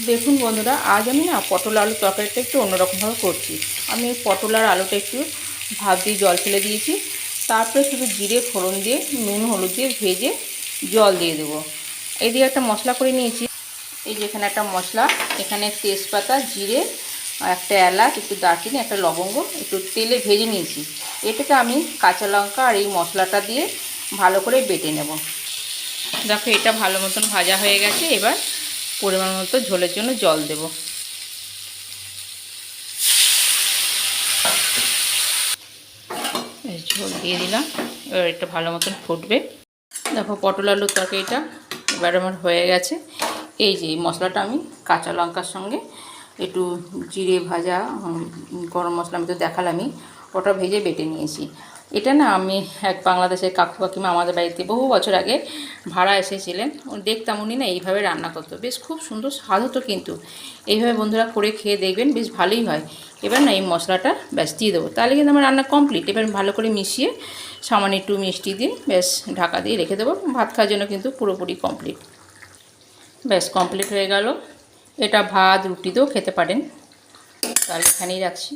দেখুন বন্ধুরা, আজ আমি না পটল আলু তরকারিটা একটু অন্যরকমভাবে করছি। আমি পটল আর আলুটা একটু ভাপ দিয়ে জল ফেলে দিয়েছি, তারপরে শুধু জিরে ফোড়ন দিয়ে নুন হলুদ দিয়ে ভেজে জল দিয়ে দেবো। এদিকে একটা মশলা করে নিয়েছি। এই যে এখানে একটা মশলা, এখানে তেজপাতা, জিরে, একটা এলাচ, একটু দারচিনি, একটা লবঙ্গ একটু তেলে ভেজে নিয়েছি। এটাকে আমি কাঁচা লঙ্কা আর এই মশলাটা দিয়ে ভালো করে বেটে নেব। দেখো, এটা ভালো মতন ভাজা হয়ে গেছে। এবার পরিমাণ মতো ঝোলের জন্য জল দেব। ঝোল দিয়ে দিলাম। এবার এটা ভালো মতন ফুটবে। দেখো, পটল আলুর তরকারিটা এবার আমার হয়ে গেছে। এই যে মশলাটা আমি কাঁচা লঙ্কার সঙ্গে একটু জিরে ভাজা, গরম মশলা আমি তো দেখালামই, ওটা ভেজে বেটে নিয়েছি। এটা না আমি এক বাংলাদেশের কাকু কাকিমা আমাদের বাড়িতে বহু বছর আগে ভাড়া এসেছিলেন, দেখতাম উনি না এইভাবে রান্না করতো, বেশ খুব সুন্দর স্বাদ হতো। কিন্তু এইভাবে বন্ধুরা করে খেয়ে দেখবেন, বেশ ভালোই হয়। এবার না এই মশলাটা ব্যাস দিয়ে দেবো, তাহলে কিন্তু আমার রান্না কমপ্লিট। এবার ভালো করে মিশিয়ে সামান্য একটু মিষ্টি দিয়ে ব্যাস ঢাকা দিয়ে রেখে দেবো। ভাত খাওয়ার জন্য কিন্তু পুরোপুরি কমপ্লিট। ব্যাস কমপ্লিট হয়ে গেল। এটা ভাত রুটি দিয়েও খেতে পারেন। তাহলে এখানেই রাখছি।